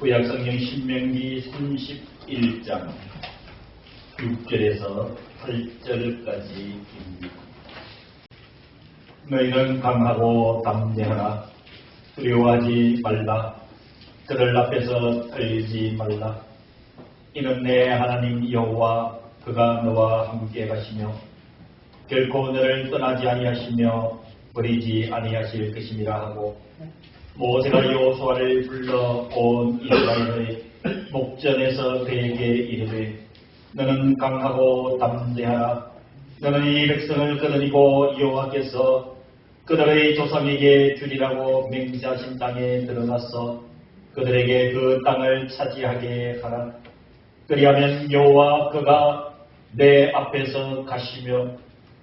구약성경 신명기 31장 6절에서 8절까지입니다. 너희는 강하고 담대하라. 두려워하지 말라. 그들 앞에서 떨지 말라. 이는 내 하나님 여호와 그가 너와 함께 가시며 결코 너를 떠나지 아니하시며 버리지 아니하실 것임이라 하고, 모세가 여호수아를 불러 온 이스라엘의 목전에서 그에게 이르되 너는 강하고 담대하라. 너는 이 백성을 거느리고 여호와께서 그들의 조상에게 주리라고 맹세하신 땅에 들어가서 그들에게 그 땅을 차지하게 하라. 그리하면 여호와 그가 내 앞에서 가시며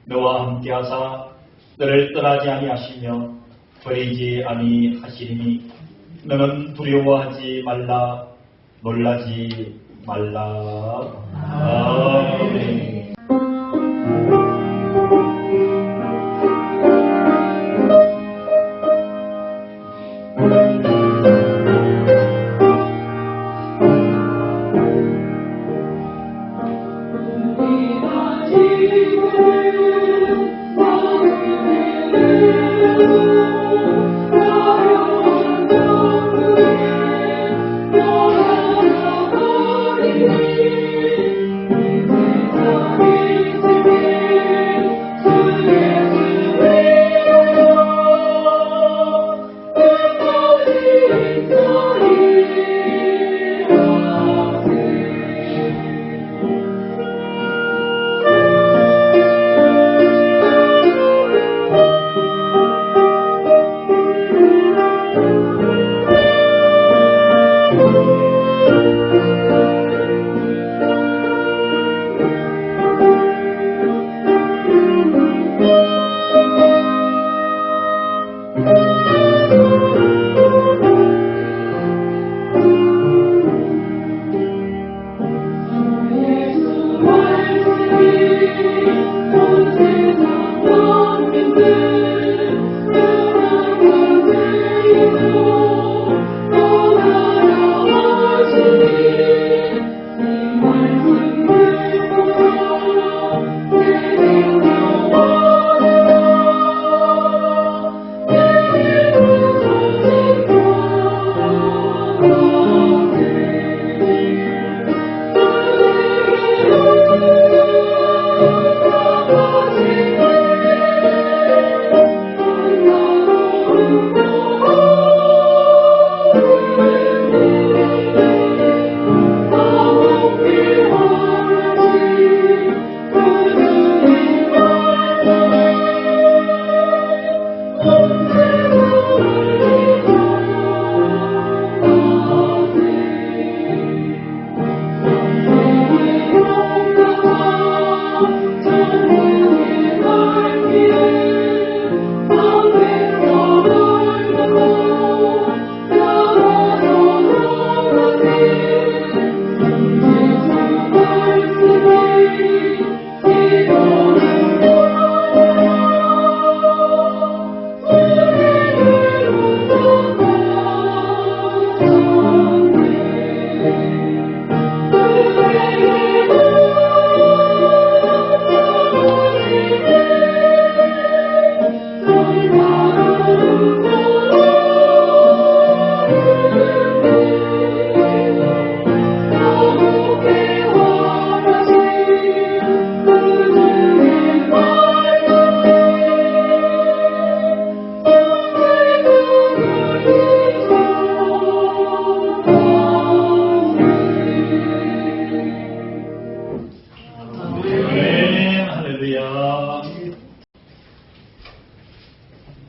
너와 함께하사 너를 떠나지 아니하시며 버리지 아니하시리니 너는 두려워하지 말라. 놀라지 말라. 아멘.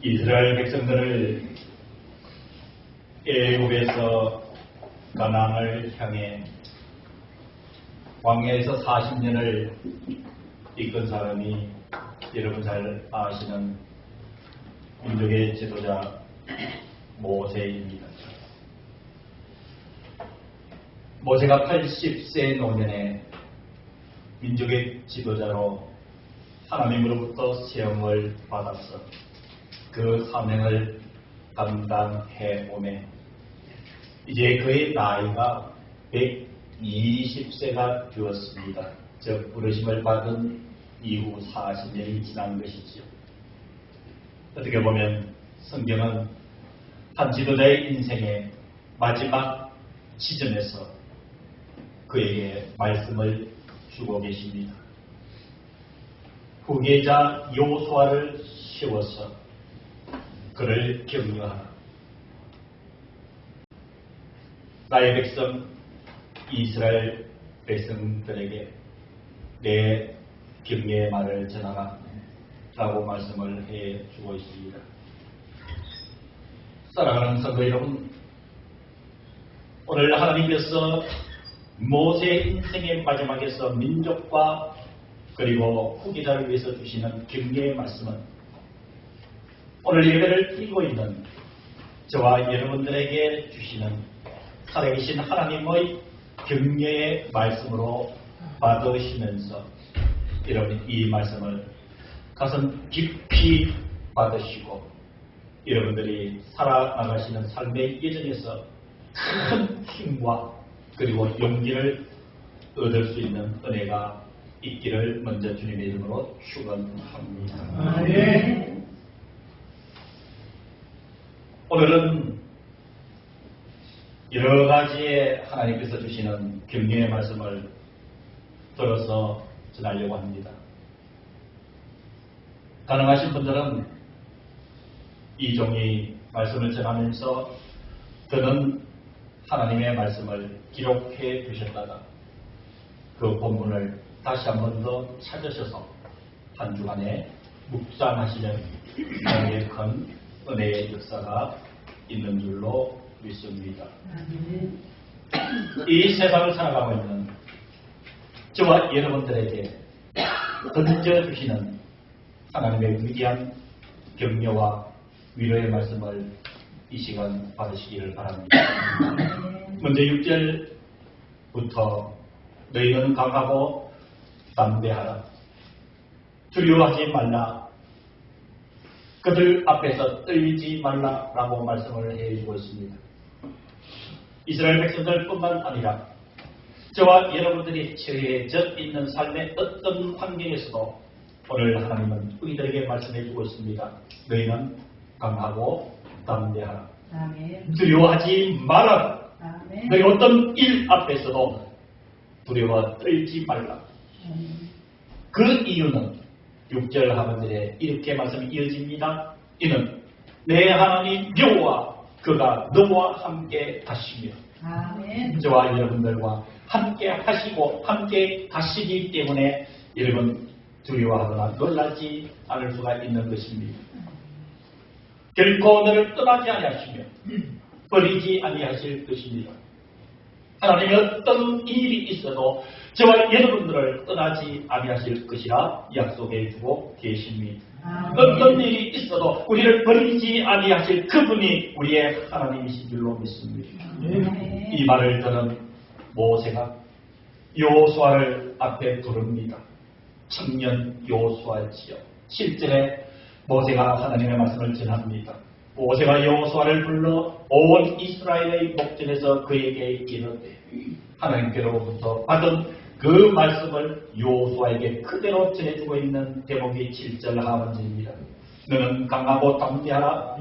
이스라엘 백성들을 애굽에서 가나안을 향해 광야에서 40년을 이끈 사람이 여러분 잘 아시는 민족의 지도자 모세입니다. 모세가 80세 노년에 민족의 지도자로 하나님으로부터 시험을 받았어 그 사명을 감당해 오매 이제 그의 나이가 120세가 되었습니다. 즉 부르심을 받은 이후 40년이 지난 것이지요. 어떻게 보면 성경은 한 지도자의 인생의 마지막 시점에서 그에게 말씀을 주고 계십니다. 후계자 여호수아를 세워서 그를 격려하라. 나의 백성 이스라엘 백성들에게 내 격려의 말을 전하라 라고 말씀을 해주고 있습니다. 사랑하는 성도 여러분, 오늘 하나님께서 모세의 인생의 마지막에서 민족과 그리고 후계자를 위해서 주시는 격려의 말씀은 오늘 예배를 드리고 있는 저와 여러분들에게 주시는 살아계신 하나님의 격려의 말씀으로 받으시면서 여러분 이 말씀을 가슴 깊이 받으시고 여러분들이 살아나가시는 삶의 예정에서 큰 힘과 그리고 용기를 얻을 수 있는 은혜가 있기를 먼저 주님의 이름으로 축원합니다. 네. 오늘은 여러 가지의 하나님께서 주시는 격려의 말씀을 들어서 전하려고 합니다. 가능하신 분들은 이 종이 말씀을 전하면서 저는 하나님의 말씀을 기록해 두셨다가 그 본문을 다시 한 번 더 찾으셔서 한 주간에 묵상하시는 하나님의 큰 은혜의 역사가 있는 줄로 믿습니다. 이 세상을 살아가고 있는 저와 여러분들에게 던져주시는 하나님의 위대한 격려와 위로의 말씀을 이 시간 받으시기를 바랍니다. 먼저 6절부터 너희는 강하고 담대하라. 두려워하지 말라. 그들 앞에서 떨지 말라라고 말씀을 해주고 있습니다. 이스라엘 백성들뿐만 아니라 저와 여러분들이 처해져 있는 삶의 어떤 환경에서도 오늘 하나님은 우리들에게 말씀해주고 있습니다. 너희는 강하고 담대하라. 아멘. 두려워하지 말아라. 아멘. 너희 어떤 일 앞에서도 두려워 떨지 말라. 그 이유는 6절 하반절에 이렇게 말씀이 이어집니다. 이는 내 하나님 여호와 그가 너와 함께 하시며 아멘. 저와 여러분들과 함께 하시고 함께 가시기 때문에 여러분 두려워하거나 놀라지 않을 수가 있는 것입니다. 결코 너를 떠나지 아니하시며 버리지 아니하실 것입니다. 하나님이 어떤 일이 있어도 저와 여러분들을 떠나지 아니하실 것이라 약속해 주고 계십니다. 어떤 일이 있어도 우리를 버리지 아니하실 그분이 우리의 하나님이신 줄로 믿습니다. 이 말을 저는 모세가 여호수아를 앞에 부릅니다. 청년 여호수아지요. 실제 모세가 하나님의 말씀을 전합니다. 모세가 여호수아를 불러 온 이스라엘의 목전에서 그에게 이르되 하나님께로부터 받은 그 말씀을 여호수아에게 그대로 전해주고 있는 대목이 7절 하반절입니다. 너는 강하고 담대하라.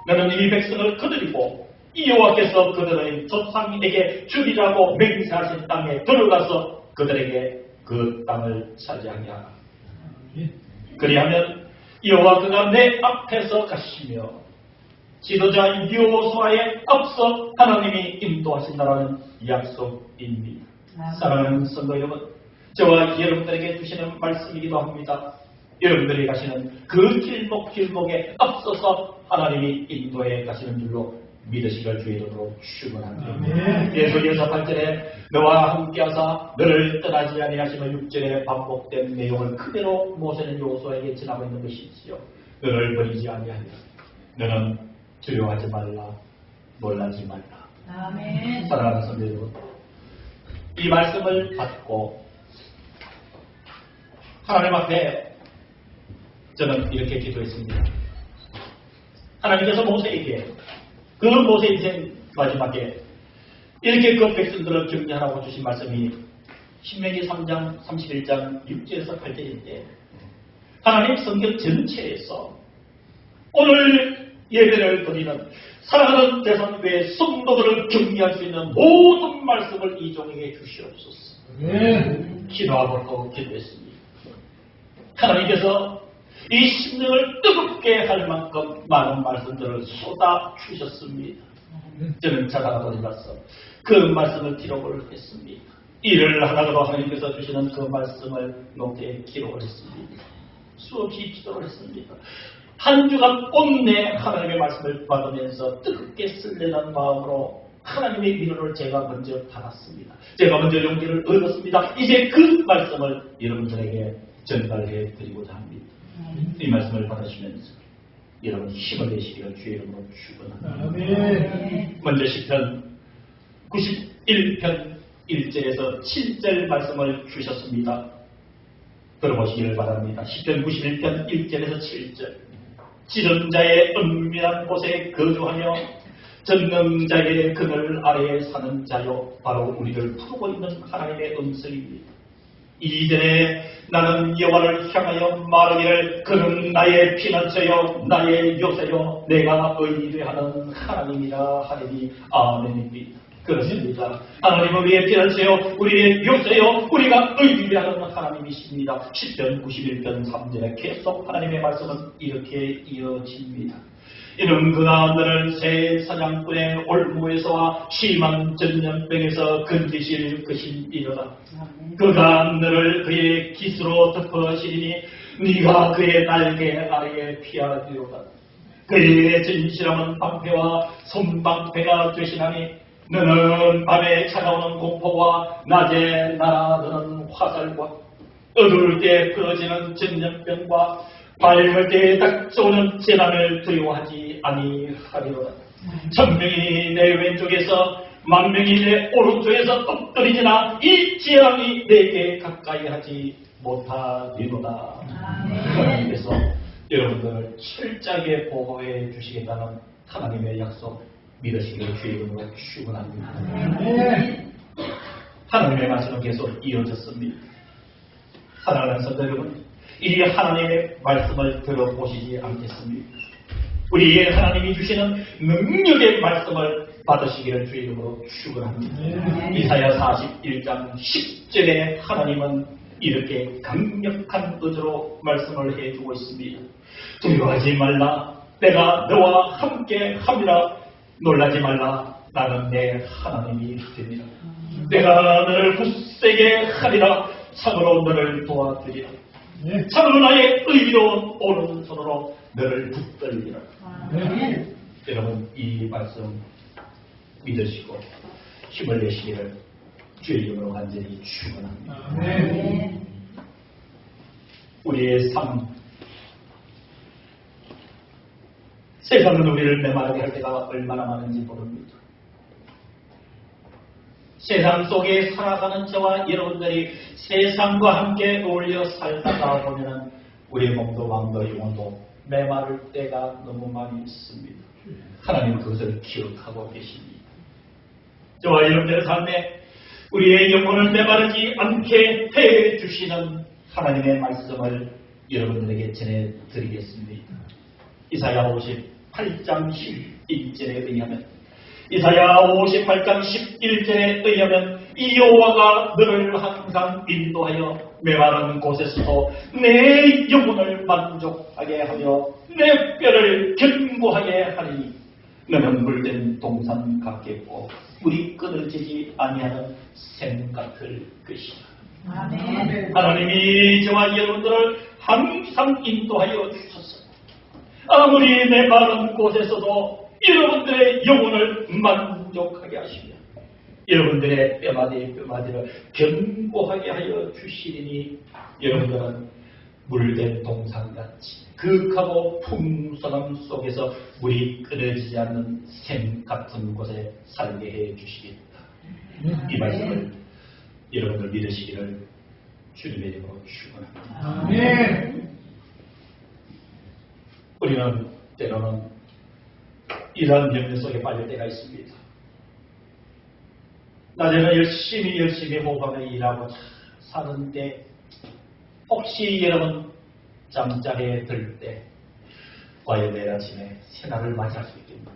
너는 이 백성을 거느리고 이 여호와께서 그들의 조상에게 주리라고 맹세하신 땅에 들어가서 그들에게 그 땅을 차지하게 하라. 그리하면 여호와 그가 내 앞에서 가시며 지도자 여호수아에 앞서 하나님이 인도하신다라는 약속입니다. 사랑하는 성도 여러분, 저와 여러분들에게 주시는 말씀이기도 합니다. 여러분들이 가시는 그 길목에 앞서서 하나님이 인도해 가시는 줄로 믿으시길 주의 이름으로 축원합니다. 예수께서 8절에 너와 함께하사 너를 떠나지 아니하시며 6절에 반복된 내용을 그대로 모세는 여호수아에게 전하고 있는 것이지요. 너를 버리지 아니하리라. 너는 두려워하지 말라. 놀라지 말라. 아멘. 사랑하는 성도 여러분, 이 말씀을 받고 하나님 앞에 저는 이렇게 기도했습니다. 하나님께서 모세에게 그 모세 인생 마지막에 이렇게 그 백성들을 격려하라고 주신 말씀이 신명기 3장 31장 6절에서 8절인데 하나님 성경 전체에서 오늘 예배를 드리는 사랑하는 대상교회 성도들을 격려할 수 있는 모든 말씀을 이 종에게 주시옵소서. 기도하고 기도했습니다. 하나님께서 이 심령을 뜨겁게 할 만큼 많은 말씀들을 쏟아 주셨습니다. 저는 자다가 돌아서 그 말씀을 기록을 했습니다. 일을 하다가도 하나님께서 주시는 그 말씀을 노트에 기록을 했습니다. 수없이 기도를 했습니다. 한 주간 온내 하나님의 말씀을 받으면서 뜨겁게 쓸려는 마음으로 하나님의 위로를 제가 먼저 받았습니다. 제가 먼저 용기를 얻었습니다. 이제 그 말씀을 여러분들에게 전달해 드리고자 합니다. 이 말씀을 받으시면서 여러분 힘을 내시기를 주의 이름으로 축원합니다. 먼저 시편 91편 1절에서 7절 말씀을 주셨습니다. 들어보시기를 바랍니다. 시편 91편 1절에서 7절. 지른 자의 은밀한 곳에 거주하며 전능자의 그늘 아래에 사는 자요 바로 우리를 부르고 있는 하나님의 음성입니다. 이전에 나는 여호와를 향하여 말하기를 그는 나의 피난처요 나의 요새요 내가 의뢰하는 하나님이라 하리니 아멘입니다. 그렇습니다. 하나님은 우리의 피난처요 우리의 요새요 우리가 의뢰하는 하나님이십니다. 시편 91편 3절에 계속 하나님의 말씀은 이렇게 이어집니다. 이는 그가 너를 새 사냥꾼의 올무에서와 심한 전염병에서 건지실 것이니로다. 그가 너를 그의 깃으로 덮으시리니 네가 그의 날개 아래에 피하리로다. 그의 진실함은 방패와 손방패가 되시나니 너는 밤에 찾아오는 공포와 낮에 날아드는 화살과 어두울 때 끊어지는 전염병과 밝을 때 닥쳐오는 재난을 두려워하지 아니하리로다. 천명이 내 왼쪽에서 만명이 내 오른쪽에서 엎드리지나 이 재앙이 내게 가까이 하지 못하리로다. 하나님께서 여러분들을 철저하게 보호해 주시겠다는 하나님의 약속 믿으시기를 주의 이름으로 축원합니다. 하나님의 말씀은 계속 이어졌습니다. 사랑하는 성도 여러분, 이 하나님의 말씀을 들어보시지 않겠습니까? 우리 하나님이 주시는 능력의 말씀을 받으시기를 주의 이름으로 축원합니다. 이사야 41장 10절에 하나님은 이렇게 강력한 의지로 말씀을 해주고 있습니다. 두려워하지 말라, 내가 너와 함께 함이라. 놀라지 말라, 나는 내 하나님이 되리라. 내가 너를 굳세게 하리라. 참으로 너를 도와주리라. 참으로 나의 의로운 오른손으로 너를 붙들리라. 여러분 이 말씀 믿으시고 힘을 내시기를 주의 이름으로 간절히 축원합니다. 우리의 삶, 세상은 우리를 메마르게 할 때가 얼마나 많은지 모릅니다. 세상 속에 살아가는 저와 여러분들이 세상과 함께 어울려 살다가 보면 우리의 몸도 마음도 영혼도 메마를 때가 너무 많이 있습니다. 하나님은 그것을 기억하고 계십니다. 저와 여러분들의 삶에 우리의 영혼을 메마르지 않게 해주시는 하나님의 말씀을 여러분들에게 전해드리겠습니다. 이사야 58장 11절에 의하면 이사야 58장 11절에 의하면 이 여호와가 너를 항상 인도하여 메마른 곳에서도 내 영혼을 만족하게 하며 내 뼈를 견고하게 하리니 너는 물된 동산 같겠고 물이 끊어지지 아니하는 샘 같을 것이다. 아멘. 하나님이 저와 여러분들을 항상 인도하여 주셨습니다. 아무리 메마른 곳에서도 여러분들의 영혼을 만족하게 하시며 여러분들의 뼈마디를 견고하게 하여 주시리니 여러분들은 물된 동산같이 극하고 풍성함 속에서 물이 끊어지지 않는 샘 같은 곳에 살게 해 주시겠다. 이 말씀을 여러분들 믿으시기를 주님의 이름으로 축원합니다. 우리는 때로는 이러한 염려 속에 빠질 때가 있습니다. 낮에는 열심히 호흡하며 일하고 사는데 혹시 여러분 잠자리에 들 때 과연 내일 아침에 새날을 맞이할 수 있겠는가?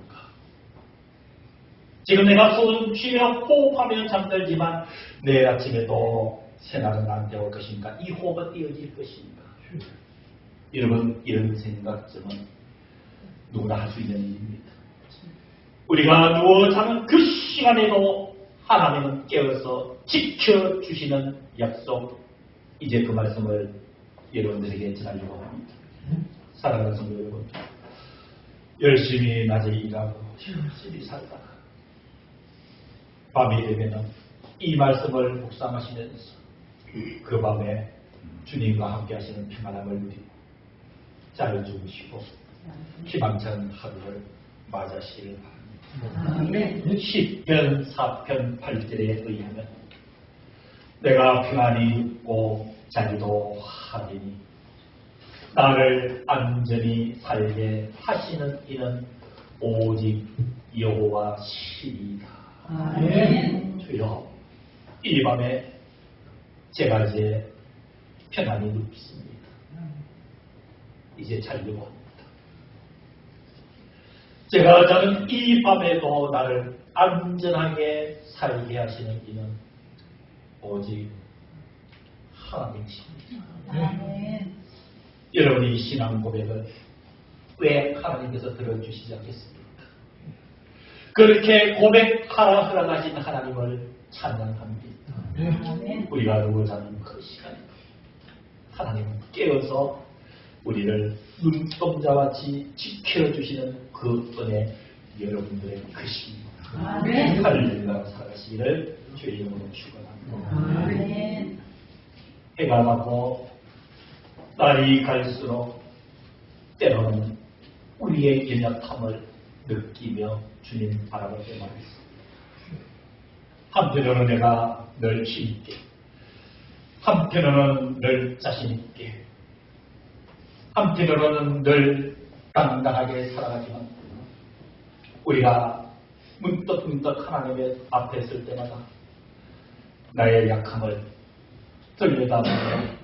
지금 내가 숨 쉬며 호흡하며 잠들지만 내일 아침에 또 새날은 나한테 올 것인가? 이 호흡은 이어질 것인가? 여러분 이런 생각쯤은 누구나 할 수 있는 일입니다. 우리가 누워 자는 그 시간에도 하나님은 깨어서 지켜주시는 약속, 이제 그 말씀을 여러분들에게 전하려고 합니다. 사랑하는 성도 여러분, 열심히 낮에 일하고 열심히 살다가 밤이 되면 이 말씀을 묵상하시면서 그 밤에 주님과 함께 하시는 평안함을 누리고 잘 주무시고 희망찬 하루를 맞으시길 바랍니다. 시편 4편 8절에 의하면 내가 평안히 있고 자기도 하리니 나를 안전히 살게 하시는 이는 오직 여호와시리이다. 주여, 이 밤에 제가 이제 편안히 눕습니다. 이제 자려고 합니다. 제가 자는 이 밤에도 나를 안전하게 살게 하시는 이는 오직 하나님이십니다. 여러분이 신앙 고백을 왜 하나님께서 들어주시지 않겠습니까? 그렇게 고백하라 허락하신 하나님을 찬양합니다. 우리가 누워 자는 그 시간에 하나님은 깨어서 우리를 눈동자와 같이 지켜주시는 그 은혜 여러분들의 것입니다. 할렐루야 살아가시기를 주의 이름으로 축원합니다. 해가 가고 날이 갈수록 때로는 우리의 연약함을 느끼며 주님 바라볼 때만 있습니다. 한편으로는 내가 늘 힘있게, 한편으로는 늘 자신있게, 한편으로는 늘 당당하게 살아가지만 우리가 문득문득 하나님의 앞에 설 때마다 나의 약함을 들여다보며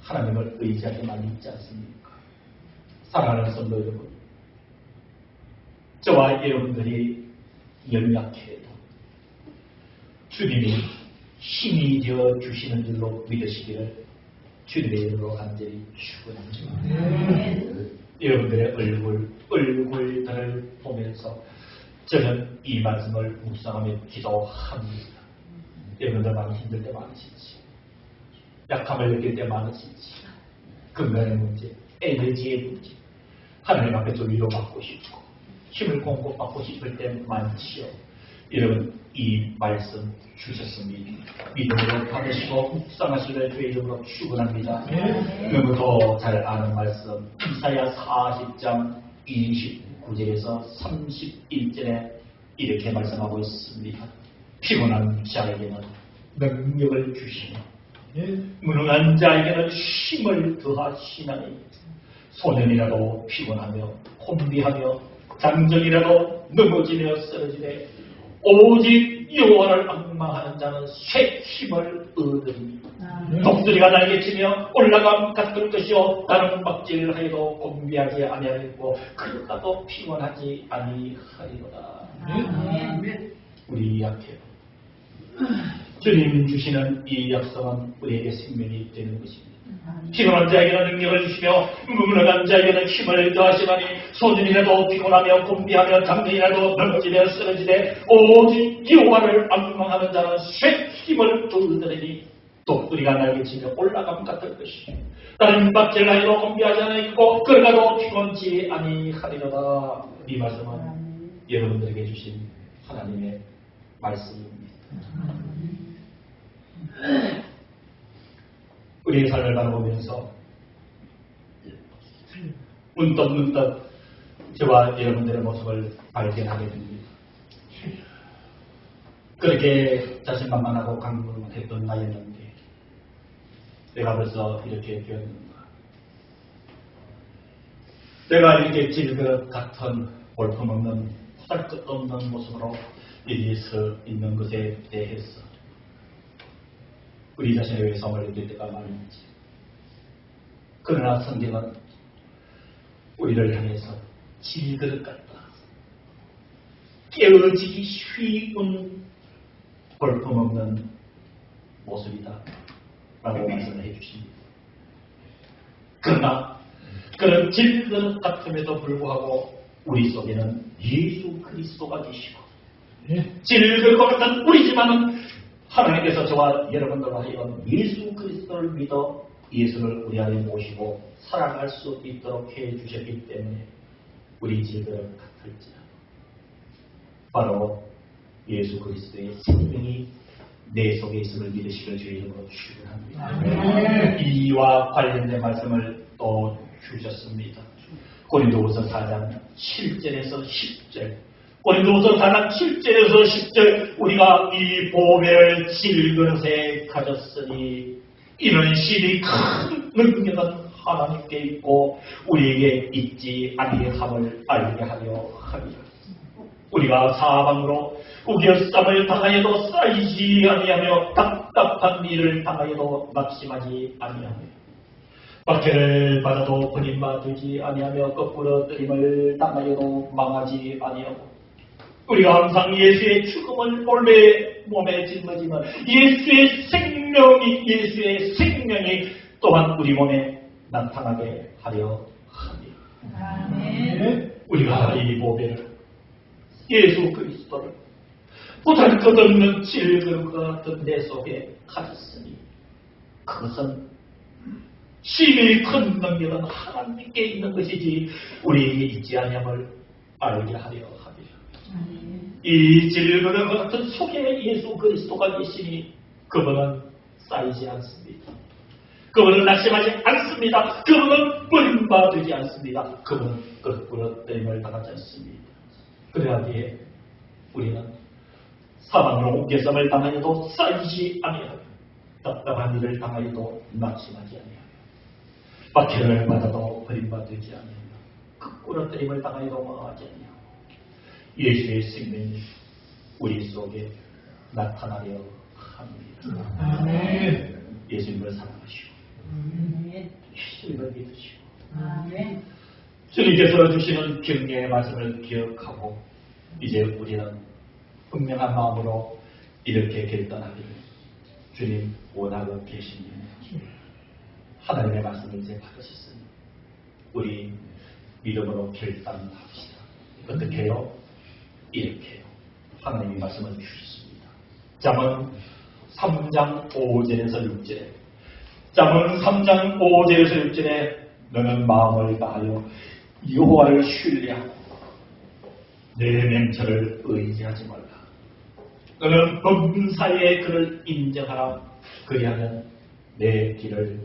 하나님을 의지하게만 있지 않습니까? 사랑하는 성도 여러분, 저와 여러분들이 연약해도 주님이 힘이 되어 주시는 줄로 믿으시기를 주님의 이름으로 간절히 축원합니다. 여러분들의 얼굴들을 보면서 저는 이 말씀을 묵상하며 기도합니다. 여러분들 많이 힘들 때 많으시지, 약함을 느낄 때 많으시지, 건강의 문제, 에너지의 문제, 하나님 앞에 좀 위로받고 싶고 힘을 공급받고 싶을 때 많지요. 여러분 이 말씀 주셨습니다. 믿음으로 받으시고 묵상하시기를 주의 이름으로 축원합니다. 너무도 잘 아는 말씀 이사야 40장 29절에서 31절에 이렇게 말씀하고 있습니다. 피곤한 자에게는 능력을 주시며 무능한 자에게는 힘을 더하시나니 소년이라도 피곤하며 혼비하며 장정이라도 넘어지며 쓰러지되 오직 여호와를 앙망하는 자는 새 힘을 얻으리니 독수리가 날개치며 올라감 같을 것이요 나는 막질하여도 곤비하지 아니하겠고 그러다도 피곤하지 아니하리로다. 우리 약해요. 주님 주시는 이 약속은 우리에게 생명이 되는 것입니다. 피곤한 자에게는 능력을 주시며 무능한 자에게는 힘을 더하시나니 소년이라도 피곤하며 곤비하며 장년이라도 넘어지며 쓰러지되 오직 여호와를 앙망하는 자는 새 힘을 얻으리니 독수리가 날개치며 올라감 같을 것이요 나는 박질하여도 곤비하지 아니하겠고 걸어가도 피곤치 아니하리로다. 이 말씀은 여러분들에게 주신 하나님의 말씀입니다. 우리의 삶을 바라보면서 문득문득 저와 여러분들의 모습을 발견하게 됩니다. 그렇게 자신만만하고 강구했던 나였는데 내가 벌써 이렇게 되었는가? 내가 이렇게 질것 같은 볼품없는 보잘것도 없는 모습으로 여기 서 있는 것에 대해서 우리 자신의 외성을 느낄 때가 많은지. 그러나 성경은 우리를 향해서 질그릇 같다, 깨어지기 쉬운 볼품없는 모습이다 라고 말씀을 해주십니다. 그러나 그런 질그릇 같음에도 불구하고 우리 속에는 예수 그리스도가 계시고, 질그릇과 같은 우리지만은 하나님께서 저와 여러분들과 하여금 예수 그리스도를 믿어 예수를 우리 안에 모시고 살아갈 수 있도록 해주셨기 때문에 우리 질그릇 같을지라도 바로 예수 그리스도의 생명이 내 속에 있음을 믿으시길 주의 이름으로 축원합니다. 이와 관련된 말씀을 또 주셨습니다. 고린도후서 4장 7절에서 10절, 고린도후서 4장 7절에서 10절, 우리가 이 보배를 질그릇에 가졌으니 이런 신이 큰 능력은 하나님께 있고 우리에게 있지 아니함을 알게 하려 합니다. 우리가 사방으로 우겨쌈을 당하여도 쌓이지 아니하며 답답한 일을 당하여도 낙심하지 아니하며 박해를 받아도 버림받지 아니하며 거꾸로 뜨림을 당하여도 망하지 아니하고 우리가 항상 예수의 죽음을 본래 몸에 짊어지면 예수의 생명이 또한 우리 몸에 나타나게 하려 합니다. 아멘. 우리가 이 보배를, 예수 그리스도를 보잘것없는 질그릇과 같은 내 속에 가졌으니 그것은 힘이 큰 능력은 하나님께 있는 것이지 우리에게 있지 아니함을 알게 하려 합니다. 이 질그릇과 같은 속에 예수 그리스도가 계시니 그분은 쌓이지 않습니다. 그분은 낙심하지 않습니다. 그분은 버림받지 않습니다. 그분은 거꾸로 땜을 당하지 않습니다. 그래야기에 우리는 사방으로 옥계섬을 당하여도 쌓이지 아니하며 답답한 일을 당하여도 낙심하지 아니하며 박해를 받아도 버림받지 아니하며 거꾸로 땜을 당하여도 망하지 아니하며 예수의 생명이 우리 속에 나타나려 합니다. 아멘. 예수님을 사랑하시고 아멘. 예수님을 믿으시고 아멘. 주님께서 주시는 격려의 말씀을 기억하고 이제 우리는 분명한 마음으로 이렇게 결단하기를, 주님 원하고 계시니 하나님의 말씀을 이제 받으셨으니 우리 믿음으로 결단합시다. 어떻게 해요? 이렇게 해요. 하나님이 말씀을 주셨습니다. 잠언 3장 5절에서 6절에, 잠언 3장 5절에서 6절에 너는 마음을 다하여 여호와를 신뢰하고 내 맹처를 의지하지 말라. 너는 범사에 그를 인정하라. 그리하면 내 길을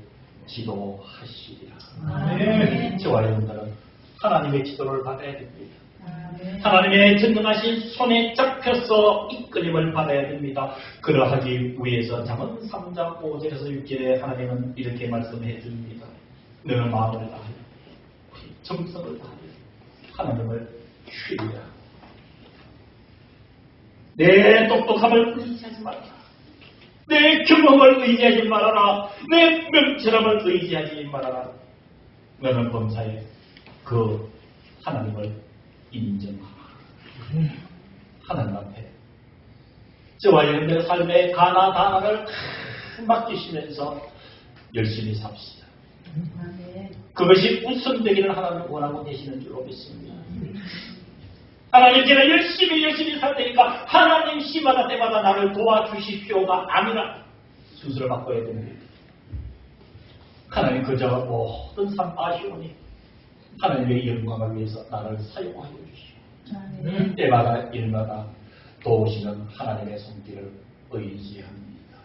지도하시리라. 아멘. 저와 여러분들은 하나님의 지도를 받아야 됩니다. 아멘. 하나님의 전능하신 손에 잡혀서 이끌림을 받아야 됩니다. 그러하기 위해서 잠언 3장 5절에서 6절에 하나님은 이렇게 말씀해 줍니다. 너는 마음을 다하여 정성을 다하여 하나님을 신뢰하라. 내 똑똑함을 의지하지 말아라. 내 경험을 의지하지 말아라. 내 명철함을 의지하지 말아라. 너는 범사에 그 하나님을 인정하라. 하나님 앞에 저와 여러분의 삶의 가나다나를 맡기시면서 열심히 삽시다. 아멘. 그것이 우선되기를 하나님 원하고 계시는 줄로 믿습니다. 하나님께는 열심히 살 테니까 하나님 시마다 때마다 나를 도와주십시오가 아니라 수술을 바꿔야 됩니다. 하나님 그저 모든 삶 아시오니 하나님의 영광을 위해서 나를 사용하여 주시오. 아멘. 때마다 일마다 도우시는 하나님의 손길을 의지합니다.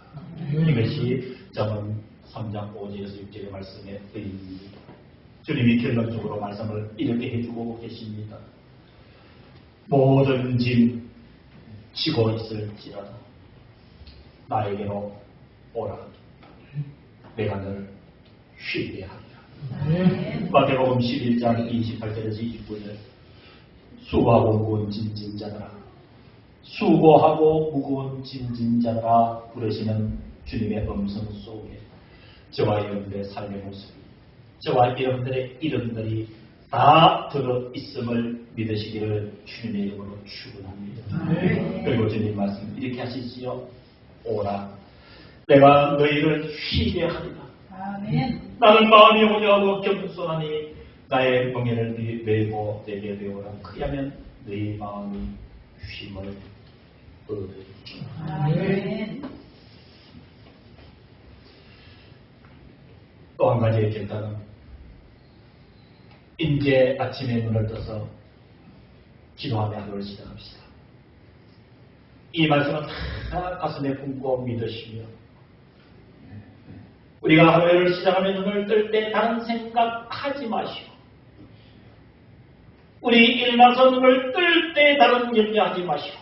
이것이 잠언 3장 5절에서 6절의 말씀의 의미입니다. 주님이 결론적으로 말씀을 이렇게 해주고 계십니다. 모든 짐 지고 있을지라도 나에게로 오라. 내가 널 쉬게 하리라. 아멘. 마태복음 11장 28절에서 29절, 수고하고 무거운 짐진 자들아, 수고하고 무거운 짐진 자들아 부르시는 주님의 음성 속에 저와 여러분들의 삶의 모습이, 저와 여러분들의 이름들이 다 들어 있음을 믿으시기를 주님의 이름으로 축원합니다. 그리고 주님 말씀 이렇게 하시지요. 오라, 내가 너희를 쉬게 하리라. 아멘. 나는 마음이 온유하고 겸손하니 나의 멍에를 메고 내게 배우라. 그리하면 너희 마음이 쉼을 얻으리라. 아멘. 또 한 가지의 결단은 이제 아침에 눈을 떠서 기도하며 하루를 시작합시다. 이 말씀은 다 가슴에 품고 믿으시며 우리가 하루를 시작하며 눈을 뜰 때 다른 생각하지 마시고 우리 일어나서 눈을 뜰 때 다른 염려하지 마시고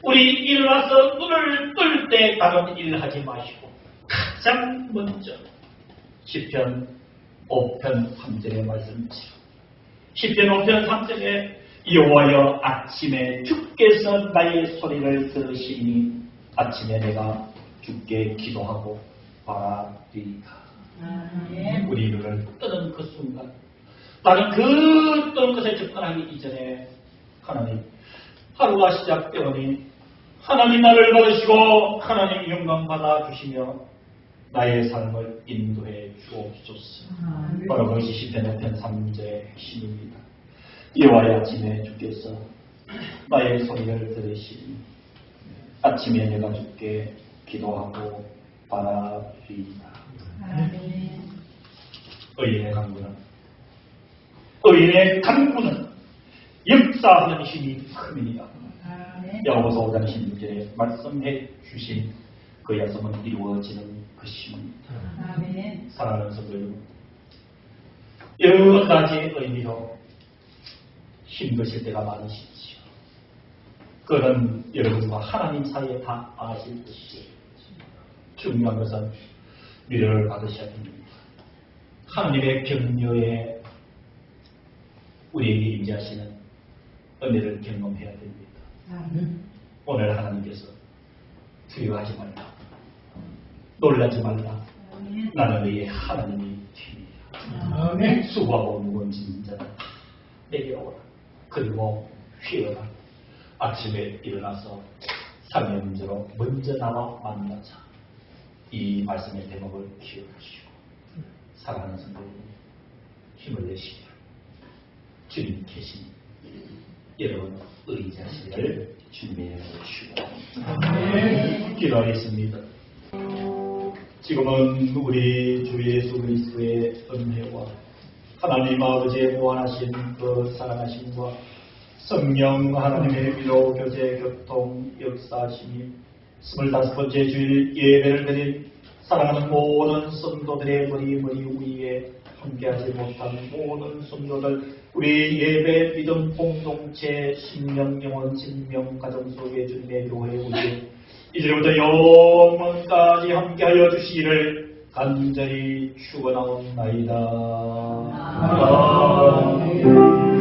우리 일어나서 눈을 뜰 때 다른 일 하지 마시고 가장 먼저 시편 5편 3절의 말씀이죠. 시편 5편 3절에 여호와여 아침에 주께서 나의 소리를 들으시니 아침에 내가 주께 기도하고 바라리이다. 아멘. 우리 눈을 뜨는 그 순간 나는 그 뜨는 것에 접근하기 이전에 하나님 하루가 시작되오니 하나님 나를 받으시고 하나님 영광 받아주시며 나의 삶을 인도해 주옵소서. 바로 그것이 시편 5편 3절의 핵심입니다. 여호와의 아침에 주께서 나의 소리를 들으시니 아침에 내가 주께 기도하고 바라리이다. 아멘. 의인의 간구는 역사하는 힘이 큽니다. 아멘. 야고보서 5장 16절에 말씀해 주신 그 약속은 이루어지는 것입니다. 아멘. 사랑하는 성도 여러분, 여러 가지의 의미로 힘드실 때가 많으시지요. 그는 여러분과 하나님 사이에 다 아실 것이에요. 중요한 것은 위로를 받으셔야 됩니다. 하나님의 격려에 우리에게 임재하시는 은혜를 경험해야 됩니다. 아멘. 오늘 하나님께서 두려워하지 말라, 놀라지 말라, 아멘. 나는 너희의 하나님이 됩니다. 아멘. 수고하고 무거운 짐진 자들 내게 오라. 그리고 쉬어라. 아침에 일어나서 삶의 문제로 먼저 나와 만나자. 이 말씀의 대목을 기억하시고 사랑하는 성도 여러분, 힘을 내시기를 주님 계신 여러분 의지하시기를 주님의 축원합니다. 기도하겠습니다. 지금은 우리 주 예수 그리스도의 은혜와 하나님 아버지의 무한하신 그 사랑하심과 성령 하나님의 위로 교제 교통 역사하심이 25번째 주일 예배를 드린 사랑하는 모든 성도들의 머리 위에 함께하지 못한 모든 성도들 우리 예배 믿음 공동체 심령 영혼 진명 가정 속에 주님의 교회 우리 이제부터 영원까지 함께하여 주시기를 간절히 축원하옵나이다. 아멘.